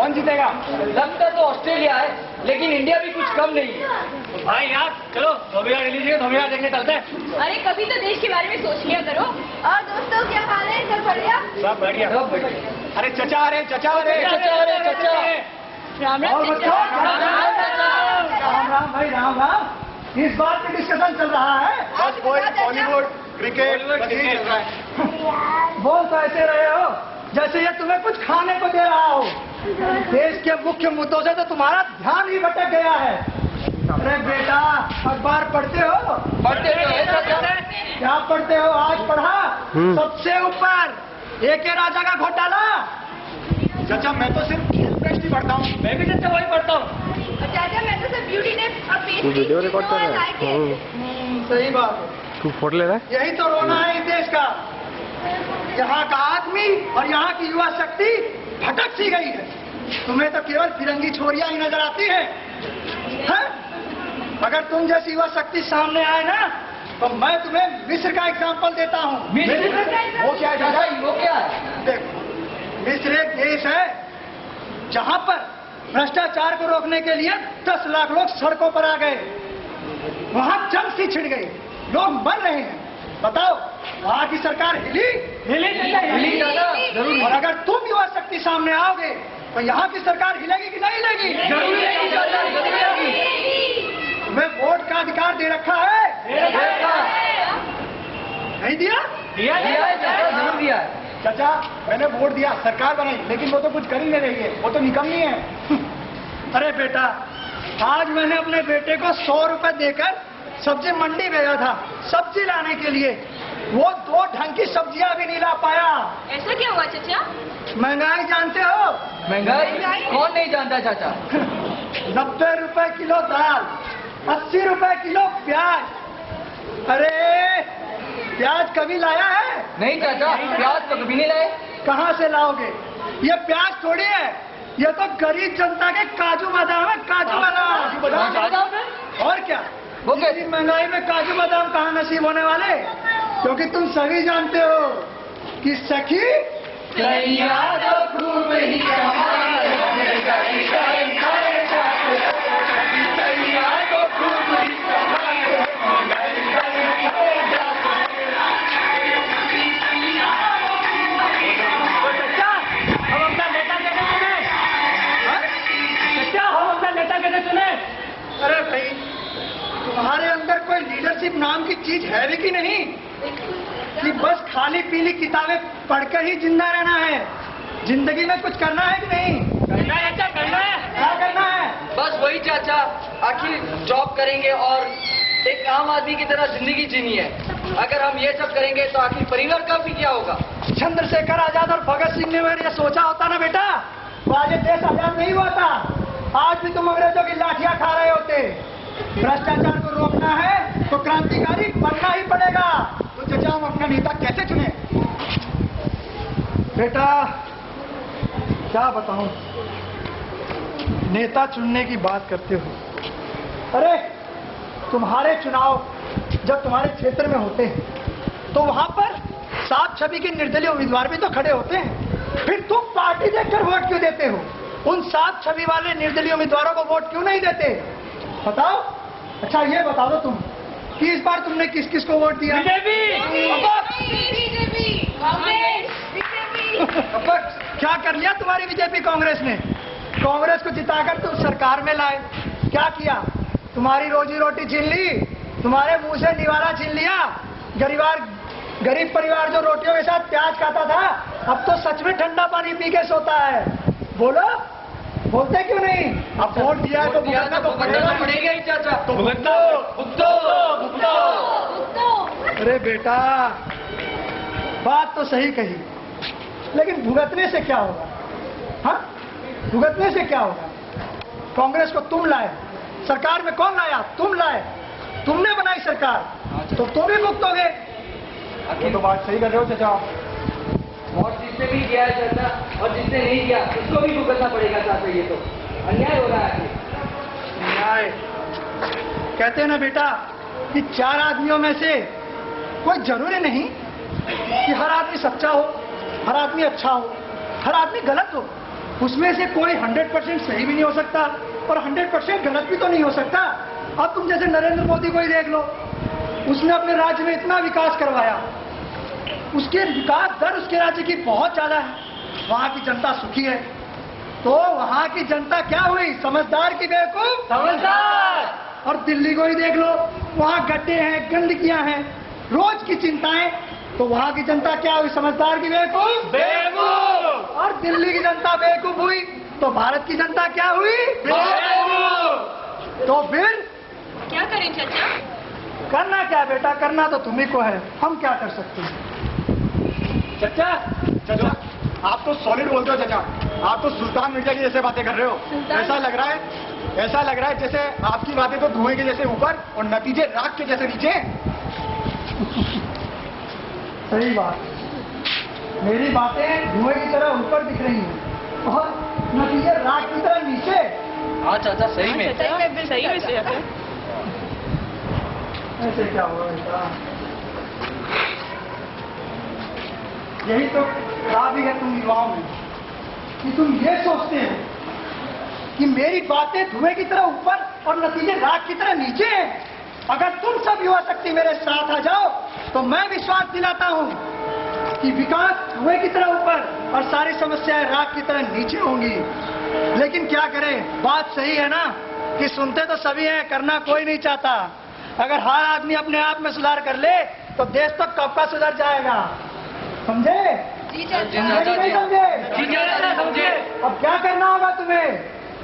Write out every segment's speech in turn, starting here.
कौन जीतेगा? लगता तो ऑस्ट्रेलिया है, लेकिन इंडिया भी कुछ कम नहीं है। भाई यार चलो धोबिया रिलीज धोबिया देखने चलते हैं। अरे कभी तो देश के बारे में सोच लिया करो। और दोस्तों क्या हाल है? सब बढ़िया? सब बढ़िया, सब बढ़िया। अरे चचा, अरे चचा, अरे चचा, अरे चचा। राम राम चचा। राम राम भाई, राम राम। इस बात पे डिस्कशन चल रहा है। बस कोई बॉलीवुड क्रिकेट बस यही चल रहा है। बोल तो ऐसे रहे हो जैसे ये तुम्हें कुछ खाने को दे रहा हो। देश के मुख्य मुद्दों से तो तुम्हारा ध्यान ही भटक गया है। अरे बेटा, अखबार पढ़ते हो? पढ़ते तो है चाचा। क्या पढ़ते हो? आज पढ़ा सबसे ऊपर एक राजा का घोटाला। चाचा मैं तो सिर्फ खेल प्रेस ही पढ़ता हूँ। मैं भी चाचा वही पढ़ता हूँ। चाचा मैं तो सब ब्यूटी टिप्स और फेस वीडियो रिकॉर्ड कर रहा है। सही बात है। तू फोटो ले रहा है? यही तो रोना है इस देश का। यहाँ का आदमी और यहाँ की युवा शक्ति भटक सी गई है। तुम्हें तो केवल फिरंगी छोरियां ही नजर आती हैं। अगर तुम जैसी युवा शक्ति सामने आए ना, तो मैं तुम्हें मिस्र का एग्जाम्पल देता हूँ। वो क्या है चाचा? वो क्या है? देखो, मिस्र एक देश है जहाँ पर भ्रष्टाचार को रोकने के लिए 10 लाख लोग सड़कों पर आ गए। वहाँ जंग सी छिड़ गई, लोग मर रहे हैं। बताओ, वहाँ की सरकार हिली? हिली चाचा, जरूर। और अगर तुम युवा शक्ति सामने आओगे तो यहाँ की सरकार हिलेगी कि नहीं हिलेगी? जरूर हिलेगी चाचा, जरूर हिलेगी। तुम्हें वोट का अधिकार दे रखा है? नहीं दिया? दिया है चाचा, जरूर दिया है। चाचा मैंने वोट दिया, सरकार बनाई, लेकिन वो तो कुछ कर ही नहीं रही है। वो तो निकम्मी है। अरे बेटा, आज मैंने अपने बेटे को 100 रुपए देकर सब्जी मंडी भेजा था सब्जी लाने के लिए। वो 2 ढंग की सब्जियां भी नहीं ला पाया। ऐसा क्या हुआ चाचा? महंगाई जानते हो? महंगाई कौन नहीं जानता चाचा। 90 रुपए किलो दाल, 80 रुपए किलो प्याज। अरे प्याज कभी लाया है? नहीं चाचा, प्याज तो कभी नहीं लाए। कहाँ से लाओगे? ये प्याज थोड़ी है, ये तो गरीब जनता के काजू बादाम है। काजू बादाम और क्या? वो क्या? इतनी महंगाई में काजू बादाम कहाँ नसीब होने वाले? क्योंकि तुम सभी जानते हो कि सखी कन्हैया तो खूब ही कमाए, कन्हैया तो खूब ही कमाए। हम अपना नेता कैसे चुने? क्या हम अपना नेता कैसे चुने? अरे भाई, तुम्हारे अंदर कोई लीडरशिप नाम की चीज है भी कि नहीं? कि बस खाली पीली किताबें पढ़कर ही जिंदा रहना है? जिंदगी में कुछ करना है कि नहीं? करना है चाचा, करना है। क्या करना है? बस वही चाचा, आखिर जॉब करेंगे और एक आम आदमी की तरह जिंदगी जीनी है। अगर हम ये सब करेंगे तो आखिर परिवार का भी क्या होगा? चंद्रशेखर आजाद और भगत सिंह ने अगर ये सोचा होता ना बेटा, तो आज ये देश आजाद नहीं हुआ था। आज भी तुम अंग्रेजों की लाठियां खा रहे होते। भ्रष्टाचार को रोकना है तो क्रांतिकारी बनना ही पड़ेगा। तो चाचा हम अपना नेता कैसे चुने? बेटा क्या बताऊं, नेता चुनने की बात करते हो। अरे तुम्हारे चुनाव जब तुम्हारे क्षेत्र में होते हैं तो वहां पर साफ छवि के निर्दलीय उम्मीदवार भी तो खड़े होते हैं। फिर तुम पार्टी देखकर वोट क्यों देते हो? उन साफ छवि वाले निर्दलीय उम्मीदवारों को वोट क्यों नहीं देते? बताओ। अच्छा ये बता दो तुम कि इस बार तुमने किस किस को वोट दिया? क्या कर लिया तुम्हारी बीजेपी कांग्रेस ने? कांग्रेस को जिताकर तुम सरकार में लाए, क्या किया? तुम्हारी रोजी रोटी छीन ली, तुम्हारे मुंह से निवाला छीन लिया। गरीब परिवार जो रोटियों के साथ प्याज खाता था, अब तो सच में ठंडा पानी पी के सोता है। बोलो, बोलते क्यों नहीं? अब वोट दिया है तो भुगतना पड़ेगा ही चाचा। तो भुगतो। अरे बेटा, बात तो सही कही, लेकिन भुगतने से क्या होगा? हाँ, भुगतने से क्या होगा? कांग्रेस को तुम लाए, सरकार में कौन लाया? तुम लाए, तुमने बनाई सरकार, तो तुम भी भुगतोगे। ये तो बात सही कर रहे हो चाचा। और जिसने भी किया है चाचा और जिसने नहीं किया उसको भी भुगतना पड़ेगा चाचा। ये तो अन्याय हो रहा है। न्याय कहते हैं ना बेटा कि 4 आदमियों में से कोई जरूरी नहीं कि हर आदमी सच्चा हो, हर आदमी अच्छा हो, हर आदमी गलत हो। उसमें से कोई 100% सही भी नहीं हो सकता और 100% गलत भी तो नहीं हो सकता। अब तुम जैसे नरेंद्र मोदी को ही देख लो, उसने अपने राज्य में इतना विकास करवाया, उसके विकास दर उसके राज्य की बहुत ज्यादा है, वहां की जनता सुखी है। तो वहां की जनता क्या हुई? समझदार की बेवकूफ? समझदार। और दिल्ली को ही देख लो, वहां गड्ढे हैं, गंदगियां हैं, रोज की चिंताएं। तो वहां की जनता क्या हुई? समझदार की बेवकूफ? बेवकूफ। और दिल्ली की जनता बेवकूफ हुई तो भारत की जनता क्या हुई? बेवकूफ। तो फिर क्या करें चाचा? करना क्या बेटा? करना तो तुम्ही को है, हम क्या कर सकते हैं? चाचा चाचा आप तो सॉलिड बोलते हो चाचा, आप तो सुल्तान मिर्जा की जैसे बातें कर रहे हो। ऐसा लग रहा है जैसे आपकी बातें तो धुएं के जैसे ऊपर और नतीजे राख के जैसे नीचे। सही बात, मेरी बातें धुएं की तरह ऊपर दिख रही हैं और नतीजे राख की तरह नीचे। हाँ चाचा, सही में। सही में से ऐसे क्या होगा बेटा? यही तो खराबी है तुम युवाओं में कि तुम ये सोचते हो कि मेरी बातें धुएं की तरह ऊपर और नतीजे राख की तरह नीचे हैं। अगर तुम सब युवा शक्ति मेरे साथ आ जाओ तो मैं विश्वास दिलाता हूं कि विकास धुएं की तरह ऊपर और सारी समस्याएं राख की तरह नीचे होंगी। लेकिन क्या करें? बात सही है ना कि सुनते तो सभी हैं, करना कोई नहीं चाहता। अगर हर आदमी अपने आप में सुधार कर ले तो देश तो कब का सुधर जाएगा। समझे? जी चाचा। नहीं समझे? जी चाचा, समझे। अब क्या करना होगा तुम्हें?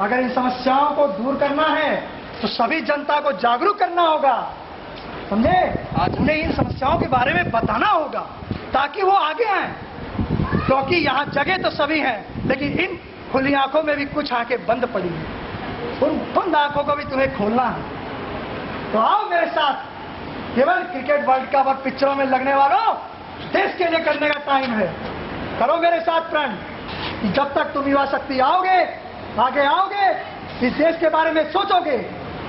अगर इन समस्याओं को दूर करना है तो सभी जनता को जागरूक करना होगा। समझे? उन्हें इन समस्याओं के बारे में बताना होगा ताकि वो आगे आए, क्योंकि यहाँ जगह तो सभी हैं लेकिन इन खुली आंखों में भी कुछ आंखें बंद पड़ी हैं। उन बंद आंखों को भी तुम्हें खोलना है। तो आओ मेरे साथ, केवल क्रिकेट वर्ल्ड कप और पिक्चरों में लगने वालों, देश के लिए करने का टाइम है। करो मेरे साथ प्रण। जब तक तुम युवा शक्ति आओगे, आगे आओगे, इस देश के बारे में सोचोगे,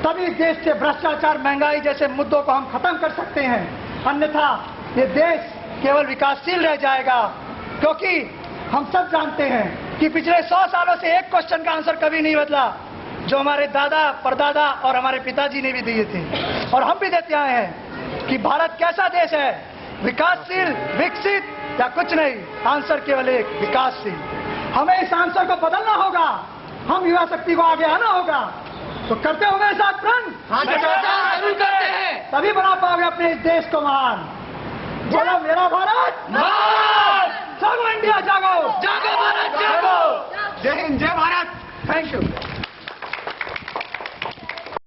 तभी देश से भ्रष्टाचार, महंगाई जैसे मुद्दों को हम खत्म कर सकते हैं। अन्यथा ये देश केवल विकासशील रह जाएगा। क्योंकि हम सब जानते हैं कि पिछले 100 सालों से एक क्वेश्चन का आंसर कभी नहीं बदला, जो हमारे दादा, परदादा और हमारे पिताजी ने भी दिए थे और हम भी देते आए हैं कि भारत कैसा देश है, विकासशील, विकसित या कुछ नहीं। आंसर केवल एक, विकासशील। हमें इस आंसर को बदलना होगा, हम युवा शक्ति को आगे आना होगा। तो करते हो मेरे साथ प्रण? हाँ चाचा, जरूर करते हैं। तभी बना पाओगे अपने इस देश को महान। बोलो मेरा भारत महान! जागो इंडिया, जागो। जागो भारत, जागो। जय हिंद, जय भारत। Thank you.